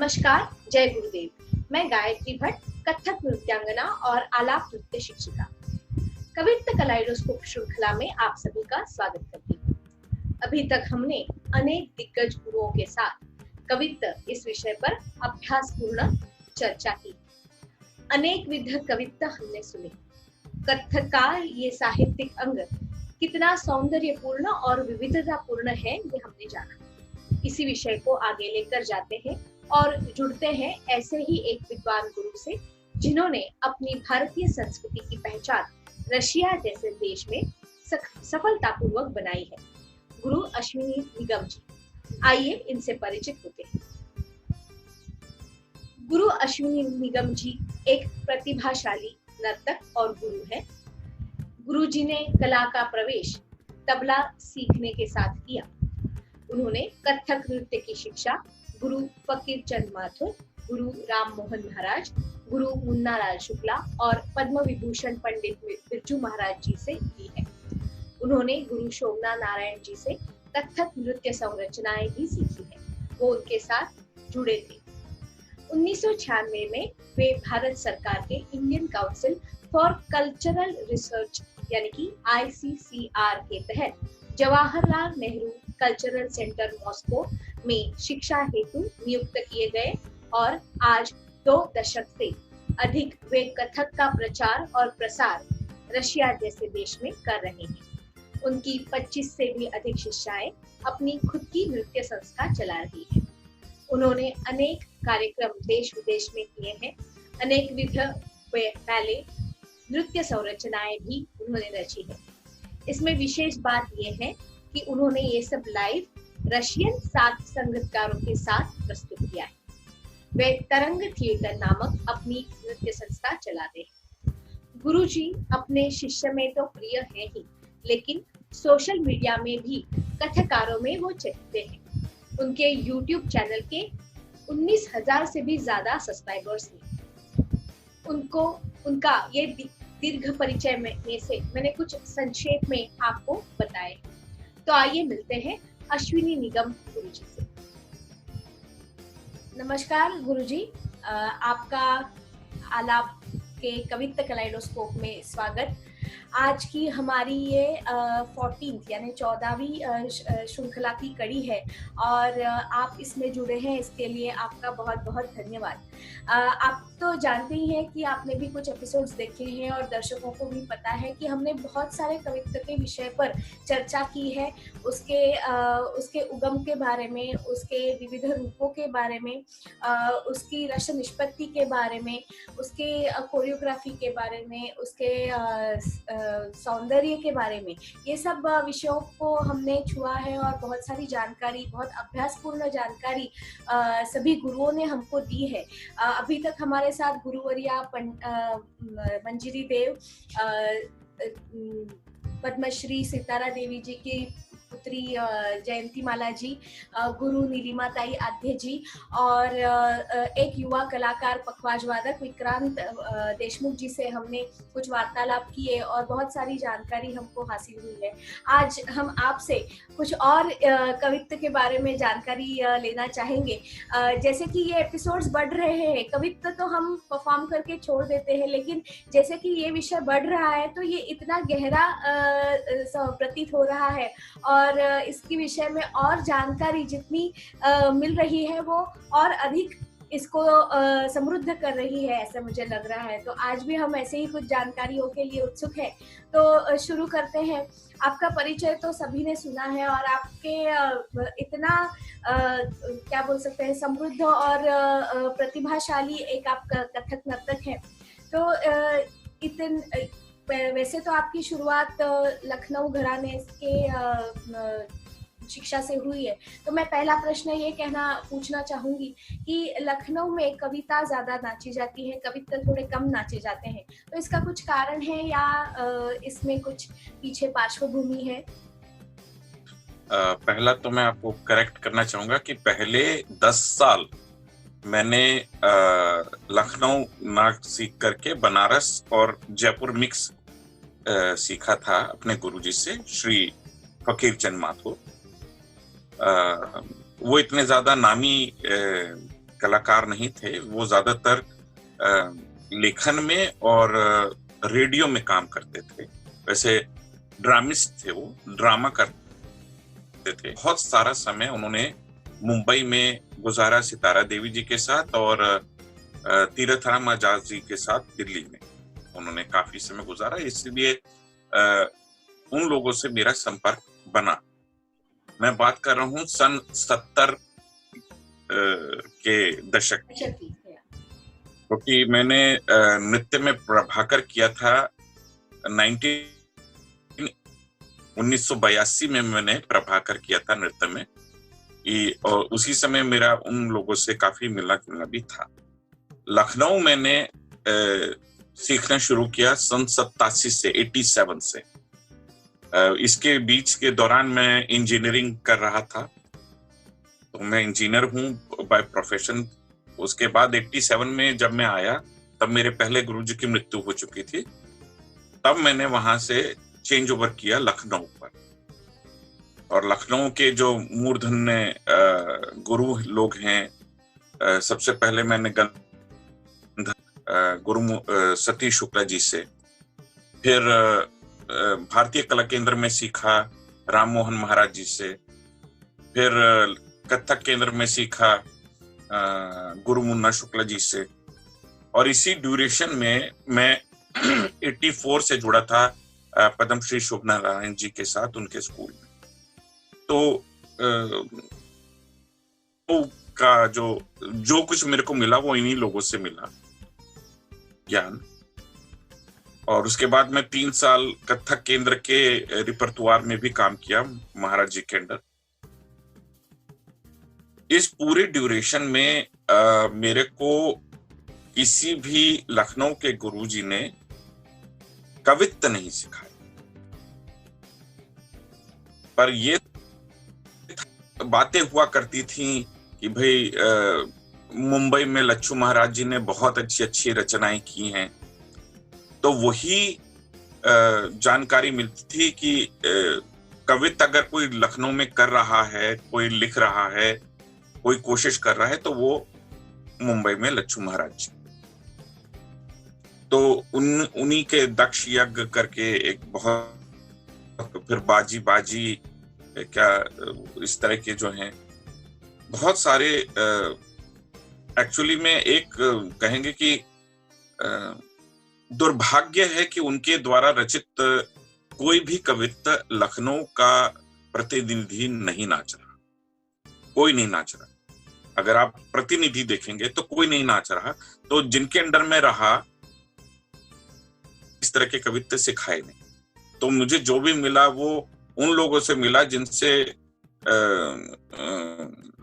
नमस्कार, जय गुरुदेव। मैं गायत्री भट्ट, कथक नृत्यांगना और आलाप नृत्य शिक्षिका। कवित्त कलाइडोस्कोप श्रृंखला में आप सभी का स्वागत करती हूँ। अभी तक हमने अनेक दिग्गज गुरुओं के साथ कवित्त इस विषय पर अभ्यासपूर्ण चर्चा की। अनेक विध कवित्त हमने सुने। कथक का ये साहित्यिक अंग कितना सौंदर्यपूर्ण और विविधतापूर्ण है, ये हमने जाना। इसी विषय को आगे लेकर जाते हैं और जुड़ते हैं ऐसे ही एक विद्वान गुरु से, जिन्होंने अपनी भारतीय संस्कृति की पहचान रशिया जैसे देश में सफलतापूर्वक बनाई है। गुरु अश्विनी निगम जी, आइए इनसे परिचित होते हैं। गुरु अश्विनी निगम जी एक प्रतिभाशाली नर्तक और गुरु हैं। गुरु जी ने कला का प्रवेश तबला सीखने के साथ किया। उन्होंने कथक नृत्य की शिक्षा गुरु फकीर चंद माथुर, गुरु राम मोहन महाराज, गुरु मुन्ना लाल शुक्ला और पद्म विभूषण पंडित बिरजू महाराज जी से ली है। उन्होंने गुरु शोभना नारायण जी से कथक नृत्य संरचनाएं भी सीखी है। वो उनके साथ जुड़े थे। 1996 में वे भारत सरकार के Indian council for cultural research यानी कि ICCR के तहत Jawaharlal Nehru cultural centre Moscow में शिक्षा हेतु नियुक्त किए गए और आज 2 दशक से अधिक वे कथक का प्रचार और प्रसार रशिया जैसे देश में कर रहे हैं। उनकी 25 से भी अधिक शिष्याएं अपनी खुद की नृत्य संस्था चला रही है। उन्होंने अनेक कार्यक्रम देश विदेश में किए हैं। अनेक विध बैले नृत्य संरचनाएं भी उन्होंने रची है। इसमें विशेष बात यह है कि उन्होंने ये सब लाइव रशियन सात संगीतकारों के साथ प्रस्तुत किया है। वे तरंग थिएटर नामक अपनी नृत्य संस्था चलाते हैं। गुरुजी अपने शिष्य में तो प्रिय है ही, लेकिन सोशल मीडिया में भी कथकारों में वो चहते हैं। उनके YouTube चैनल के 19,000 से भी ज्यादा सब्सक्राइबर्स हैं। उनका ये दीर्घ परिचय में से मैंने कुछ संक्षेप में आपको बताए। तो आइए मिलते हैं अश्विनी निगम गुरुजी से। नमस्कार गुरुजी, आपका आलाप के कवित्त कलाइडोस्कोप में स्वागत। आज की हमारी ये 14th यानी 14वीं श्रृंखला की कड़ी है और आप इसमें जुड़े हैं, इसके लिए आपका बहुत बहुत धन्यवाद। आप तो जानते ही हैं कि आपने भी कुछ एपिसोड्स देखे हैं और दर्शकों को भी पता है कि हमने बहुत सारे कवित्व के विषय पर चर्चा की है। उसके उगम के बारे में, उसके विविध रूपों के बारे में, उसकी रस निष्पत्ति के बारे में, उसके कोरियोग्राफी के बारे में, उसके सौंदर्य के बारे में, ये सब विषयों को हमने छुआ है और बहुत सारी जानकारी, बहुत अभ्यासपूर्ण जानकारी सभी गुरुओं ने हमको दी है। अभी तक हमारे साथ गुरुवर्या मंजिरी देव, पद्मश्री सितारा देवी जी की पुत्री जयंती माला जी, गुरु नीलिमा ताई आध्य जी और एक युवा कलाकार पखवाज वादक विक्रांत देशमुख जी से हमने कुछ वार्तालाप किए और बहुत सारी जानकारी हमको हासिल हुई है। आज हम आपसे कुछ और कवित्व के बारे में जानकारी लेना चाहेंगे। जैसे कि ये एपिसोड्स बढ़ रहे हैं, कवित्व तो हम परफॉर्म करके छोड़ देते हैं, लेकिन जैसे कि ये विषय बढ़ रहा है तो ये इतना गहरा प्रतीत हो रहा है और इसके विषय में और जानकारी जितनी मिल रही है वो और अधिक इसको समृद्ध कर रही है, ऐसा मुझे लग रहा है। तो आज भी हम ऐसे ही कुछ जानकारियों के लिए उत्सुक हैं। तो शुरू करते हैं। आपका परिचय तो सभी ने सुना है और आपके इतना क्या बोल सकते हैं, समृद्ध और प्रतिभाशाली एक आप कथक नर्तक हैं। तो वैसे तो आपकी शुरुआत लखनऊ घराने के शिक्षा से हुई है। तो मैं पहला प्रश्न ये पूछना चाहूंगी कि लखनऊ में कविता ज्यादा नाची जाती है, कविता थोड़े कम नाचे जाते हैं, तो इसका कुछ कारण है या इसमें कुछ पीछे पार्श्वभूमि है? पहला तो मैं आपको करेक्ट करना चाहूंगा कि पहले 10 साल मैंने लखनऊ नाच सीख करके बनारस और जयपुर मिक्स सीखा था अपने गुरुजी से, श्री फकीर चंद माथुर। वो इतने ज्यादा नामी कलाकार नहीं थे, वो ज्यादातर लेखन में और रेडियो में काम करते थे। वैसे ड्रामिस्ट थे, वो ड्रामा करते थे। बहुत सारा समय उन्होंने मुंबई में गुजारा सितारा देवी जी के साथ, और तीरथराम आजाद जी के साथ दिल्ली में उन्होंने काफी समय गुजारा, इसलिए उन लोगों से मेरा संपर्क बना। मैं बात कर रहा हूँ सन 70 के दशक की, क्योंकि मैंने नृत्य में प्रभाकर किया था 1982 में मैंने प्रभाकर किया था नृत्य में, और उसी समय मेरा उन लोगों से काफी मिलना जुलना भी था। लखनऊ मैंने सीखना शुरू किया सन 87 से 87 से। इसके बीच के दौरान मैं इंजीनियरिंग कर रहा था, तो मैं इंजीनियर हूँ बाय प्रोफेशन। उसके बाद 87 में जब मैं आया, तब मेरे पहले गुरुजी की मृत्यु हो चुकी थी। तब मैंने वहां से चेंज ओवर किया लखनऊ पर, और लखनऊ के जो मूर्धन्य गुरु लोग हैं, सबसे पहले मैंने गुरु सतीश शुक्ला जी से, फिर भारतीय कला केंद्र में सीखा राम मोहन महाराज जी से, फिर कथक केंद्र में सीखा गुरु मुन्ना शुक्ला जी से, और इसी ड्यूरेशन में मैं 84 से जुड़ा था पद्मश्री शोभ नारायण जी के साथ उनके स्कूल में। तो का जो कुछ मेरे को मिला वो इन्हीं लोगों से मिला ज्ञान। और उसके बाद मैं 3 साल कथक केंद्र के रिपर्टुआर में भी काम किया महाराज जी के अंडर। इस पूरे ड्यूरेशन में मेरे को किसी भी लखनऊ के गुरुजी ने कवित्व नहीं सिखाया, पर ये बातें हुआ करती थी कि भाई मुंबई में लच्छू महाराज जी ने बहुत अच्छी अच्छी रचनाएं की हैं, तो वही जानकारी मिलती थी कि कवित्व अगर कोई लखनऊ में कर रहा है, कोई लिख रहा है, कोई कोशिश कर रहा है, तो वो मुंबई में लच्छू महाराज जी। तो उन्हीं के दक्ष यज्ञ करके एक बहुत, फिर बाजी बाजी क्या, इस तरह के जो हैं बहुत सारे, एक्चुअली में एक कहेंगे कि दुर्भाग्य है कि उनके द्वारा रचित कोई भी कवित्व लखनऊ का प्रतिनिधि नहीं नाच रहा, कोई नहीं नाच रहा। अगर आप प्रतिनिधि देखेंगे तो कोई नहीं नाच रहा। तो जिनके अंडर में रहा, इस तरह के कवित्व सिखाए नहीं। तो मुझे जो भी मिला वो उन लोगों से मिला जिनसे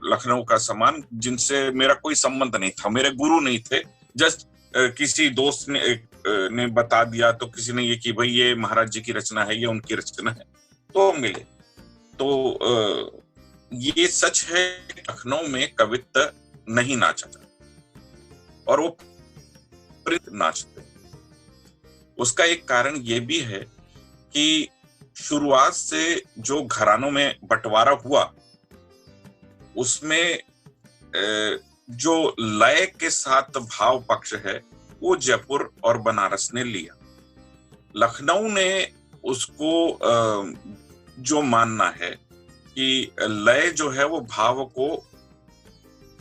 लखनऊ का सम्मान, जिनसे मेरा कोई संबंध नहीं था, मेरे गुरु नहीं थे। जस्ट किसी दोस्त ने बता दिया, तो किसी ने ये कि भाई ये महाराज जी की रचना है, ये उनकी रचना है, तो मिले। तो ये सच है, लखनऊ में कवित्व नहीं नाचा जाता, और वो नाचते। उसका एक कारण ये भी है कि शुरुआत से जो घरानों में बंटवारा हुआ, उसमें जो लय के साथ भाव पक्ष है वो जयपुर और बनारस ने लिया। लखनऊ ने उसको जो मानना है कि लय जो है वो भाव को,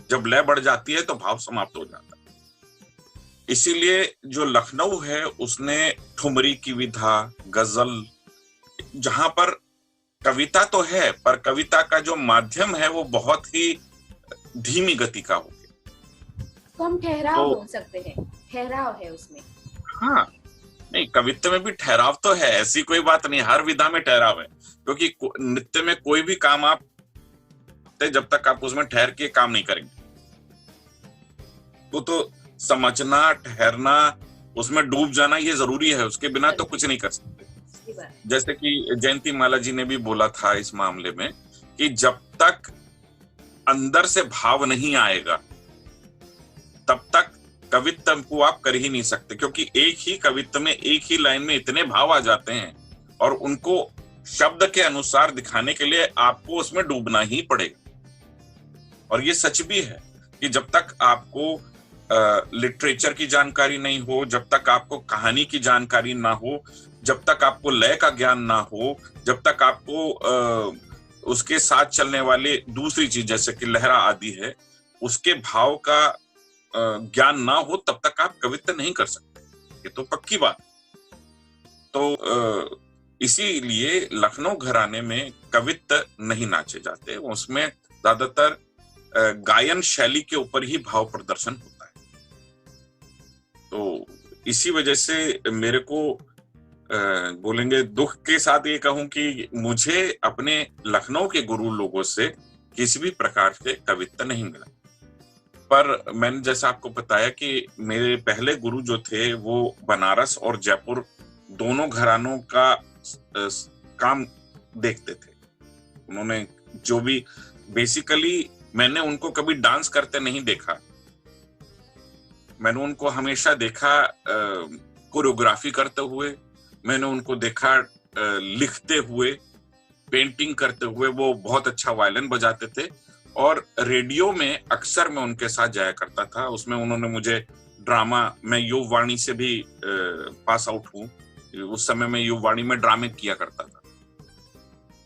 जब लय बढ़ जाती है तो भाव समाप्त हो जाता है। इसीलिए जो लखनऊ है उसने ठुमरी की विधा, गजल, जहां पर कविता तो है पर कविता का जो माध्यम है वो बहुत ही धीमी गति का हो गया। तो हम ठहराव बोल सकते हैं, ठहराव है उसमें। हाँ, नहीं, कवित्व में भी ठहराव तो है, ऐसी कोई बात नहीं, हर विधा में ठहराव है। क्योंकि नृत्य में कोई भी काम आप जब तक आप उसमें ठहर के काम नहीं करेंगे, तो समझना, ठहरना, उसमें डूब जाना ये जरूरी है, उसके बिना तो कुछ नहीं कर सकते। जैसे कि जयंती माला जी ने भी बोला था इस मामले में कि जब तक अंदर से भाव नहीं आएगा तब तक कवित्व को आप कर ही नहीं सकते, क्योंकि एक ही कवित्व में, एक ही लाइन में इतने भाव आ जाते हैं, और उनको शब्द के अनुसार दिखाने के लिए आपको उसमें डूबना ही पड़ेगा। और ये सच भी है। कि जब तक आपको लिटरेचर की जानकारी नहीं हो, जब तक आपको कहानी की जानकारी ना हो, जब तक आपको लय का ज्ञान ना हो, जब तक आपको उसके साथ चलने वाले दूसरी चीज जैसे कि लहरा आदि है उसके भाव का ज्ञान ना हो, तब तक आप कवित्व नहीं कर सकते। ये तो पक्की बात। तो इसीलिए लखनऊ घराने में कवित्व नहीं नाचे जाते, उसमें ज्यादातर गायन शैली के ऊपर ही भाव प्रदर्शन होता है। तो इसी वजह से मेरे को बोलेंगे दुख के साथ ये कहूं कि मुझे अपने लखनऊ के गुरु लोगों से किसी भी प्रकार से कवित्व नहीं मिला। पर मैंने जैसा आपको बताया कि मेरे पहले गुरु जो थे वो बनारस और जयपुर दोनों घरानों का काम देखते थे। उन्होंने जो भी बेसिकली, मैंने उनको कभी डांस करते नहीं देखा, मैंने उनको हमेशा देखा कोरियोग्राफी करते हुए, मैंने उनको देखा लिखते हुए, पेंटिंग करते हुए। वो बहुत अच्छा वायलिन बजाते थे और रेडियो में अक्सर मैं उनके साथ जाया करता था। उसमें उन्होंने मुझे ड्रामा, मैं युववाणी से भी पास आउट हूँ, उस समय मैं युववाणी में ड्रामे किया करता था।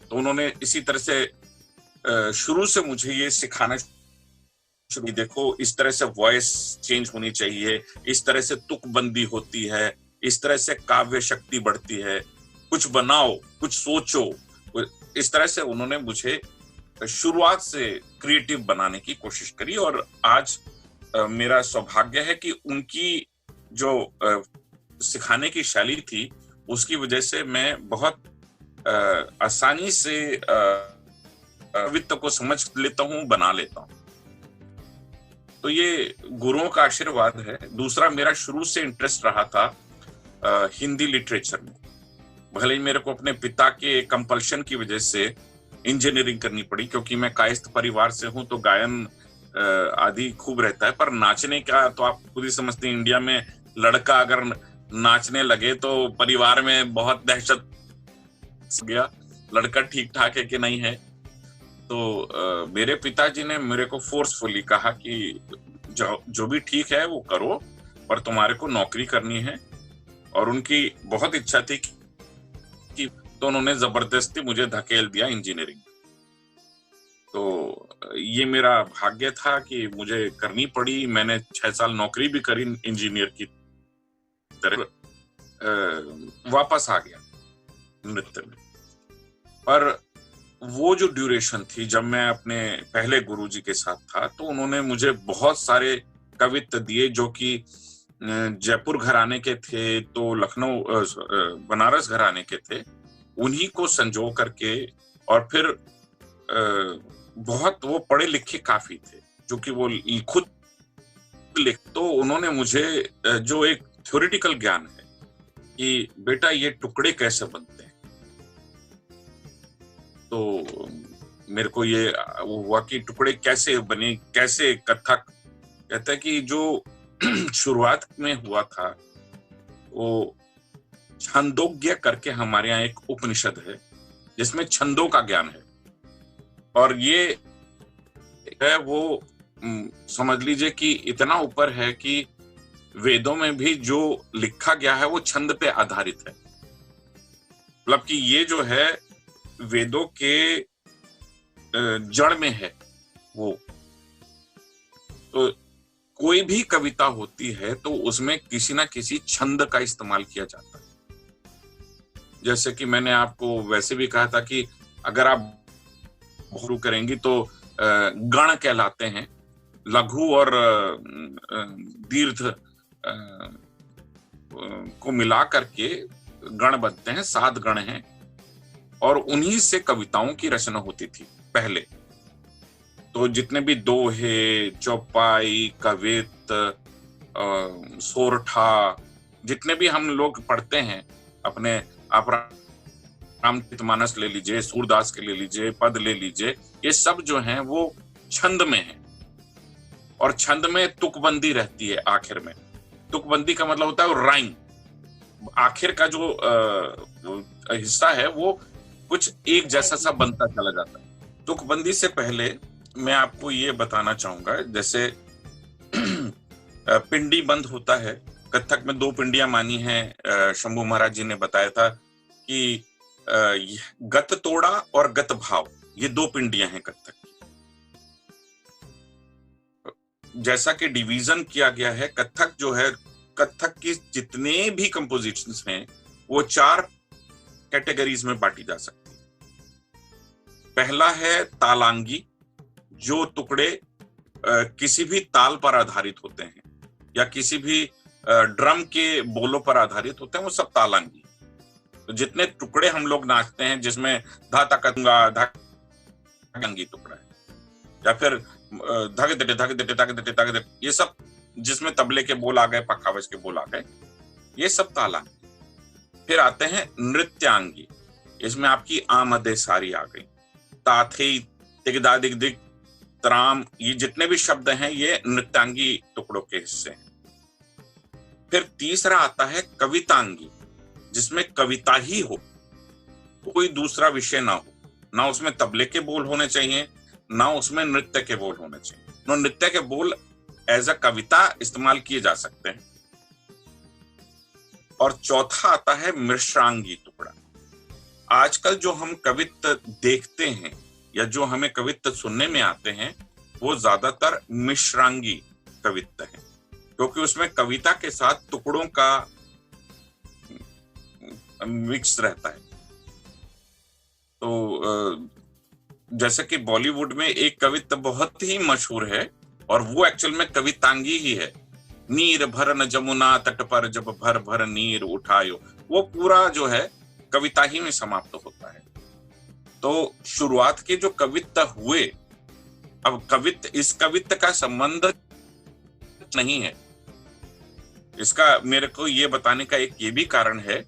तो उन्होंने इसी तरह से शुरू से मुझे ये सिखाना शुरू, देखो इस तरह से वॉइस चेंज होनी चाहिए, इस तरह से तुकबंदी होती है, इस तरह से काव्य शक्ति बढ़ती है, कुछ बनाओ, कुछ सोचो। इस तरह से उन्होंने मुझे शुरुआत से क्रिएटिव बनाने की कोशिश करी। और आज मेरा सौभाग्य है कि उनकी जो सिखाने की शैली थी उसकी वजह से मैं बहुत आसानी से कवित्व को समझ लेता हूँ, बना लेता हूँ। तो ये गुरुओं का आशीर्वाद है। दूसरा, मेरा शुरू से इंटरेस्ट रहा था हिंदी लिटरेचर में। भले ही मेरे को अपने पिता के कंपल्शन की वजह से इंजीनियरिंग करनी पड़ी, क्योंकि मैं कायस्थ परिवार से हूं, तो गायन आदि खूब रहता है। पर नाचने का तो आप खुद ही समझते हैं, इंडिया में लड़का अगर नाचने लगे तो परिवार में बहुत दहशत गया, लड़का ठीक ठाक है कि नहीं है। तो मेरे पिताजी ने मेरे को फोर्सफुली कहा कि जो भी ठीक है वो करो, पर तुम्हारे को नौकरी करनी है। और उनकी बहुत इच्छा थी कि तो उन्होंने जबरदस्ती मुझे धकेल दिया इंजीनियरिंग। तो ये मेरा भाग्य था कि मुझे करनी पड़ी। मैंने 6 साल नौकरी भी करी इंजीनियर की तरह, वापस आ गया नृत्य में। पर वो जो ड्यूरेशन थी जब मैं अपने पहले गुरुजी के साथ था, तो उन्होंने मुझे बहुत सारे कवित्व दिए जो कि जयपुर घराने के थे, तो लखनऊ बनारस घराने के थे। उन्हीं को संजो करके, और फिर बहुत वो पढ़े लिखे काफी थे जो कि वो खुद लिख, तो उन्होंने मुझे जो एक थ्योरेटिकल ज्ञान है कि बेटा ये टुकड़े कैसे बनते हैं, तो मेरे को ये हुआ कि टुकड़े कैसे बने, कैसे कथक। कहता है कि जो शुरुआत में हुआ था वो छंदोग्य करके हमारे यहाँ एक उपनिषद है जिसमें छंदों का ज्ञान है। और ये है वो समझ लीजिए कि इतना ऊपर है कि वेदों में भी जो लिखा गया है वो छंद पे आधारित है। मतलब कि ये जो है वेदों के जड़ में है वो। तो कोई भी कविता होती है तो उसमें किसी ना किसी छंद का इस्तेमाल किया जाता है। जैसे कि मैंने आपको वैसे भी कहा था कि अगर आप शुरू करेंगी तो गण कहलाते हैं, लघु और दीर्घ को मिला करके गण बनते हैं, 7 गण हैं, और उन्हीं से कविताओं की रचना होती थी पहले। तो जितने भी दोहे, चौपाई, कवित, सोरठा, जितने भी हम लोग पढ़ते हैं अपने, आप रामचरितमानस ले लीजिए, सूरदास के ले लीजिए, पद ले लीजिए, ये सब जो हैं वो छंद में है। और छंद में तुकबंदी रहती है आखिर में। तुकबंदी का मतलब होता है राइम। आखिर का जो हिस्सा है वो कुछ एक जैसा सा बनता चला जाता है। तुकबंदी से पहले मैं आपको ये बताना चाहूंगा, जैसे पिंडी बंद होता है, कथक में 2 पिंडियां मानी हैं। शंभू महाराज जी ने बताया था कि गत तोड़ा और गत भाव, ये 2 पिंडियां हैं कथक की। जैसा कि डिवीजन किया गया है, कथक जो है, कथक की जितने भी कंपोजिशंस हैं वो 4 कैटेगरीज में बांटी जा सकती है। पहला है तालांगी, जो टुकड़े किसी भी ताल पर आधारित होते हैं या किसी भी ड्रम के बोलों पर आधारित होते हैं, वो सब तालांगी। तो जितने टुकड़े हम लोग नाचते हैं जिसमें धा तकंगा धांगी टुकड़ा है, या फिर धग दे धग दे धग दे धग दे, ये सब जिसमें तबले के बोल आ गए, पखावज के बोल आ गए, ये सब तालांगी। फिर आते हैं नृत्यांगी, इसमें आपकी आमदे सारी आ गई, ताथे दिगदा दिग दिग तराम, ये जितने भी शब्द हैं ये नृत्यांगी टुकड़ों के हिस्से हैं। फिर तीसरा आता है कवितांगी, जिसमें कविता ही हो, कोई दूसरा विषय ना हो, ना उसमें तबले के बोल होने चाहिए, ना उसमें नृत्य के बोल होने चाहिए। तो नृत्य के बोल एज अ कविता इस्तेमाल किए जा सकते हैं। और चौथा आता है मिश्रांगी टुकड़ा। आजकल जो हम कवित्त देखते हैं या जो हमें कवित्त सुनने में आते हैं, वो ज्यादातर मिश्रांगी कवित्त है, क्योंकि उसमें कविता के साथ टुकड़ों का मिक्स रहता है। तो जैसे कि बॉलीवुड में एक कवित्त बहुत ही मशहूर है और वो एक्चुअल में कवितांगी ही है, नीर भरन जमुना तट पर जब भर भर नीर उठायो, वो पूरा जो है कविता ही में समाप्त होता है। तो शुरुआत के जो कवित्त हुए, अब इस कवित्त का संबंध नहीं है। इसका मेरे को ये बताने का एक ये भी कारण है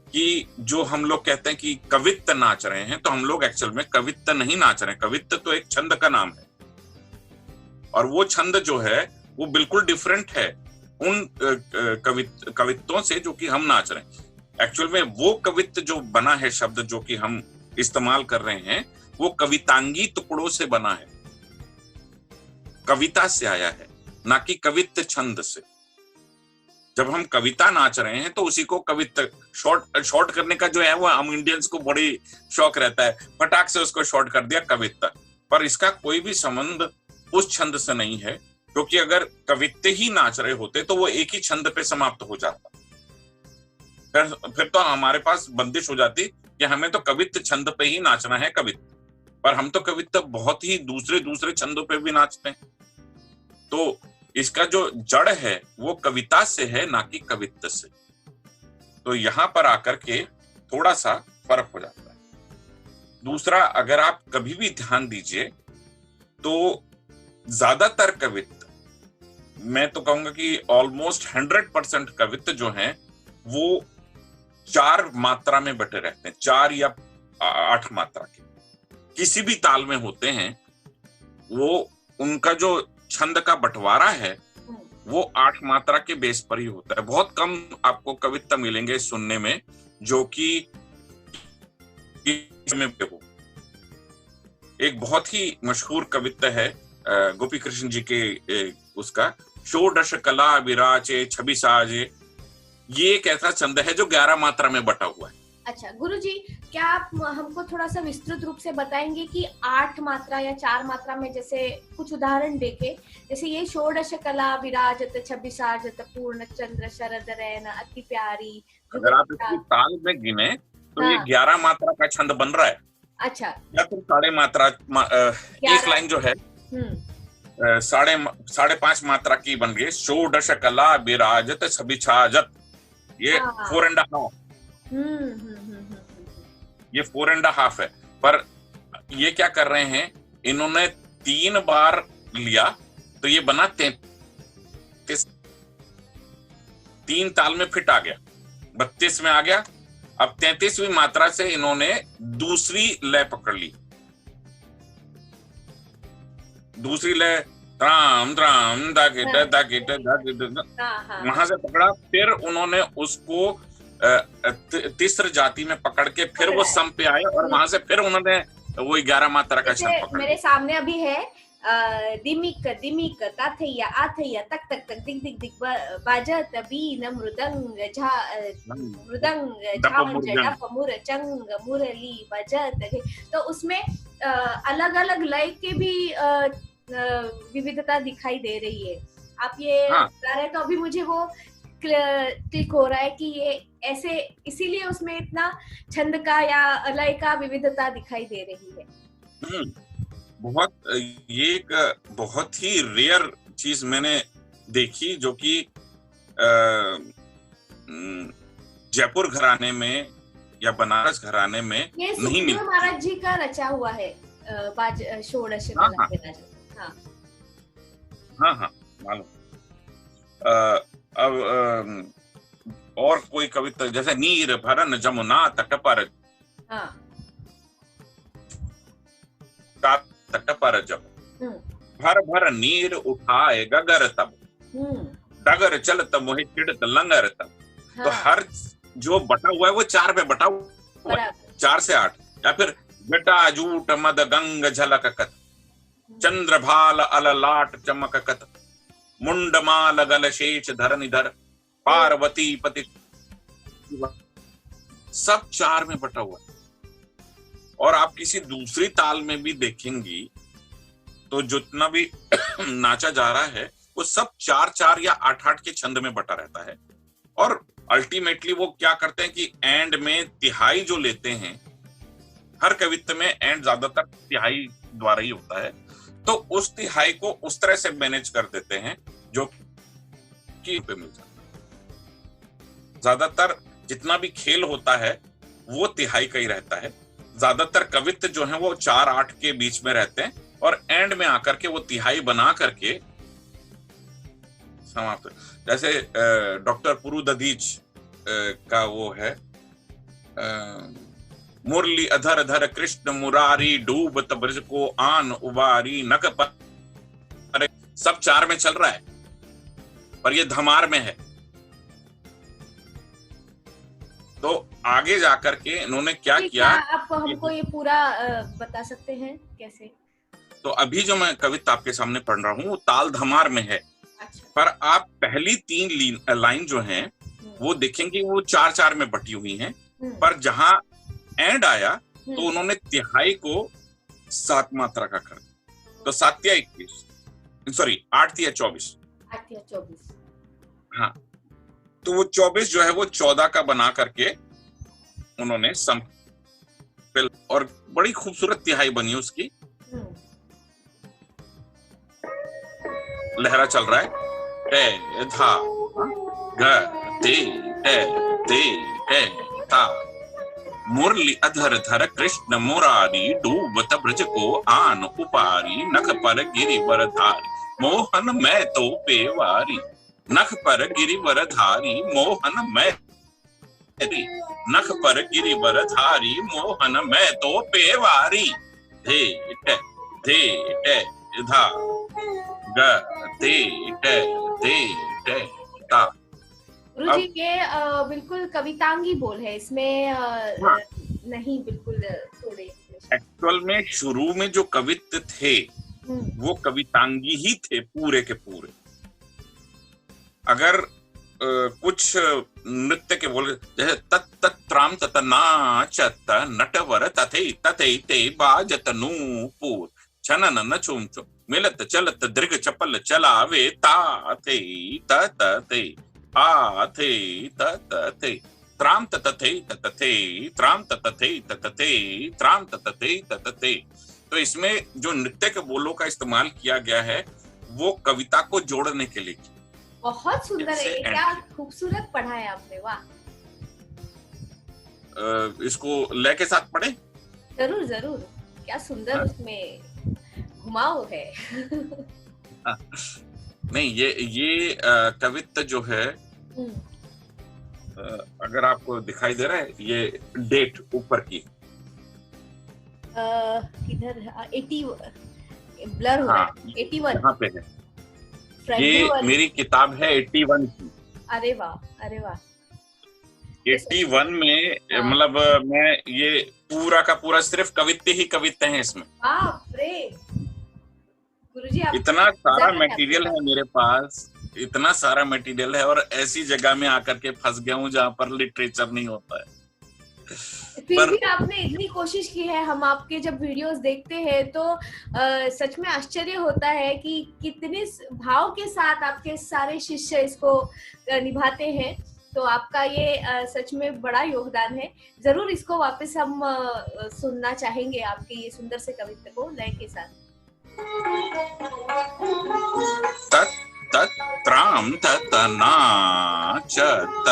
कि जो हम लोग कहते हैं कि कवित्त नाच रहे हैं, तो हम लोग एक्चुअल में कवित्त नहीं नाच रहे हैं। कवित्त तो एक छंद का नाम है, और वो छंद जो है वो बिल्कुल डिफरेंट है उन कवित्तों से जो कि हम नाच रहे हैं। एक्चुअल में वो कवित्त जो बना है, शब्द जो कि हम इस्तेमाल कर रहे हैं, वो कवितांगी टुकड़ों से बना है, कविता से आया है, ना कि कवित्त छंद से। जब हम कविता नाच रहे हैं तो उसी को कवित्त, शॉर्ट करने का जो है वो हम इंडियंस को बड़ी शौक रहता है, फटाक से उसको शॉर्ट कर दिया कवित्त। पर इसका कोई भी संबंध उस छंद से नहीं है, क्योंकि अगर कवित्त ही नाच रहे होते तो वो एक ही छंद पे समाप्त हो जाता। फिर तो हमारे पास बंदिश हो जाती कि हमें तो कवित्त छंद पे ही नाचना है कवित्त, पर हम तो कवित्त बहुत ही दूसरे छंदों पे भी नाचते हैं। तो इसका जो जड़ है वो कविता से है, ना कि कवित्त से। तो यहां पर आकर के थोड़ा सा फर्क हो जाता है। दूसरा, अगर आप कभी भी ध्यान दीजिए तो ज्यादातर कवित्त, मैं तो कहूंगा कि ऑलमोस्ट 100% कवित्त जो हैं वो 4 मात्रा में बटे रहते हैं, 4 या 8 मात्रा के किसी भी ताल में होते हैं। वो उनका जो छंद का बंटवारा है वो 8 मात्रा के बेस पर ही होता है। बहुत कम आपको कवित्त मिलेंगे सुनने में जो कि में हो। एक बहुत ही मशहूर कवित्त है गोपी कृष्ण जी के, उसका षोडश कला विराचे छवि साजे, ये एक ऐसा छंद है जो 11 मात्रा में बटा हुआ है। अच्छा गुरुजी, क्या आप हमको थोड़ा सा विस्तृत रूप से बताएंगे कि 8 मात्रा या 4 मात्रा में जैसे कुछ उदाहरण देके, जैसे ये षोडश कला विराजत छवि साजत पूर्ण चंद्र शरद रैन अति प्यारी। अगर आप इसकी ताल में गिने तो ये 11 मात्रा का छंद बन रहा है। अच्छा, या फिर 3.5 मात्रा, एक लाइन जो है 5.5 मात्रा की बन गई, षोडश कला विराजत छवि साजत, ये 4.5, ये 4.5 है। पर ये क्या कर रहे हैं, इन्होंने 3 बार लिया तो ये बना 33, 3 ताल में फिट आ गया, 32 में आ गया। अब 33वीं मात्रा से इन्होंने दूसरी लय पकड़ ली, दूसरी लय त्राम त्राम वहां से पकड़ा, फिर उन्होंने उसको तीसरी जाति में पकड़ के फिर वो सम पे आए और वहां से फिर उन्होंने वो 11 मात्रा का छंद पकड़ा। मेरे सामने अभी है दिमिक दिमिक ताथैया आथैया तक तक तक दिग दिग दिग बाजत बीन मृदंग मृदंग झांझ डप मुरचंग मुरली बजत। तो उसमें अलग अलग लय के भी विविधता दिखाई दे रही है। आप ये बता रहे तो अभी मुझे वो क्लिक हो रहा है कि ये ऐसे इसीलिए उसमें इतना छंद का या लय का विविधता दिखाई दे रही है। बहुत ये एक बहुत ही रेयर चीज मैंने देखी जो कि जयपुर घराने में या बनारस घराने में नहीं मिलती। महाराज जी का रचा हुआ है षोडश कला के राजा। हाँ मालूम। अब और कोई कविता जैसे नीर भरन जमुना तट पर तट पर जब भर भर नीर उठाए गगर तब डगर चलत मोहि चिड़त लंगर तब। तो हर जो बटा हुआ है वो 4 पे बटा हुआ है, 4 से 8। या फिर बेटा जूट मद गंग झलक कत चंद्रभाल अललाट चमक कत मुंडमाल गल शेष धरनि धर पार्वती पति। सब 4 में बटा हुआ है। और आप किसी दूसरी ताल में भी देखेंगी तो जितना भी नाचा जा रहा है वो सब 4-4 या 8-8 के छंद में बटा रहता है। और अल्टीमेटली वो क्या करते हैं कि एंड में तिहाई जो लेते हैं, हर कवित्व में एंड ज्यादातर तिहाई द्वारा ही होता है, तो उस तिहाई को उस तरह से मैनेज कर देते हैं जो कि पे मिल जाता है। ज्यादातर जितना भी खेल होता है वो तिहाई का ही रहता है। ज्यादातर कवित्व जो है वो 4-8 के बीच में रहते हैं और एंड में आकर के वो तिहाई बना करके समाप्त। जैसे डॉक्टर पुरुदधीच का वो है मुरली अधर धर कृष्ण मुरारी डूबत ब्रज को आन उबारी नक पर। सब 4 में चल रहा है पर ये धमार में है। तो आगे जाकर के इन्होंने क्या किया, आप हमको ये पूरा बता सकते हैं कैसे? तो अभी जो मैं कविता आपके सामने पढ़ रहा हूँ वो ताल धमार में है। अच्छा। पर आप पहली 3 लाइन जो हैं वो देखेंगे वो 4-4 में बटी हुई हैं। पर जहां एंड आया तो उन्होंने तिहाई को 7 मात्रा का कर दिया। तो 7 या 21, सॉरी 8 या 24। हाँ, तो वो 24 जो है वो 14 का बना करके उन्होंने और बड़ी खूबसूरत तिहाई बनी उसकी। लहरा चल रहा है टे धा ग ते ते ता मुरली अधर धर कृष्ण मुरारी डूबत ब्रज को आन उपारी नख पर गिरिवर धारी मोहन मैं तो पेवारी। नख पर गिरिवर धारी मोहन मैं नख पर गिरिवर धारी मोहन मैं तो पेवारी। धे टे धा ग ते ता। गुरुजी ये बिल्कुल कवितांगी बोल है इसमें नहीं बिल्कुल थोड़े। एक्चुअल में शुरू में जो कवित्व थे वो कवितांगी ही थे पूरे के पूरे। अगर कुछ नृत्य के बोल जैसे तत्राम तत नाचत नटवर तथे तथे ते बाजत नूपुर छनन न चुम चुम मिलत चलत दृग चपल चलावे ता थे ते आ थे ते त्राम तथे तथे त्राम तथे त्राम तथे। तो इसमें जो नृत्य के बोलों का इस्तेमाल किया गया है वो कविता को जोड़ने के लिए। बहुत सुंदर है, क्या खूबसूरत पढ़ा है आपने, वाह। इसको लय के साथ पढ़े? जरूर जरूर, क्या सुंदर उसमें घुमाव है। नहीं ये कवित्व जो है अगर आपको दिखाई दे रहा है ये डेट ऊपर की किधर 80 ब्लर हो रहा है 81 यहाँ पे है। ये मेरी किताब है 81 की। अरे वाह अरे वाह। 81 में मतलब मैं ये पूरा का पूरा सिर्फ कवित्व ही कवित्व हैं इसमें। बाप रे गुरुजी आप इतना सारा जाहिर है मटेरियल है मेरे पास, इतना सारा मटेरियल है, और ऐसी जगह में आकर के फंस गया हूँ जहाँ पर लिटरेचर नहीं होता है। फिर भी आपने इतनी कोशिश की है। हम आपके जब वीडियोस देखते हैं तो सच में आश्चर्य होता है कि कितने भाव के साथ आपके सारे शिष्य इसको निभाते हैं। तो आपका ये सच में बड़ा योगदान है। जरूर इसको वापस हम सुनना चाहेंगे, आपके ये सुंदर से कविता को लय के साथ। त्राम ततना च त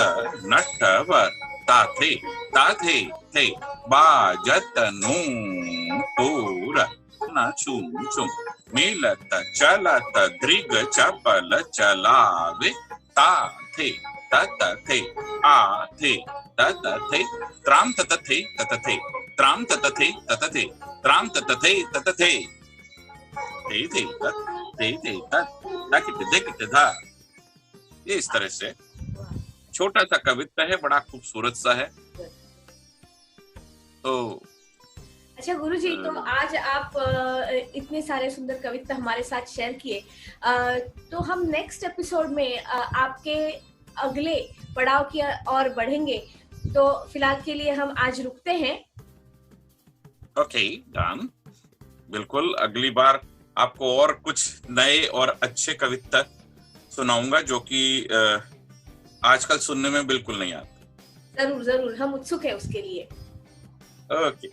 नटवर ताथे ताथे थे बाजत नू पूर न चुम चुम मिलत चलत दृग चपल चलावे ताथे तत थे आ थे तत थे त्राम तत थे त्राम तत थे त्राम तत थे ये इस तरह से छोटा सा कविता है, बड़ा खूबसूरत सा है। तो अच्छा गुरुजी, तो आज आप इतने सारे सुंदर कविता हमारे साथ शेयर किए, तो हम नेक्स्ट एपिसोड में आपके अगले पड़ाव की ओर बढ़ेंगे। तो फिलहाल के लिए हम आज रुकते हैं। ओके डन, बिल्कुल अगली बार आपको और कुछ नए और अच्छे कविता सुनाऊंगा जो कि आजकल सुनने में बिल्कुल नहीं आते। जरूर जरूर, हम उत्सुक है उसके लिए। ओके।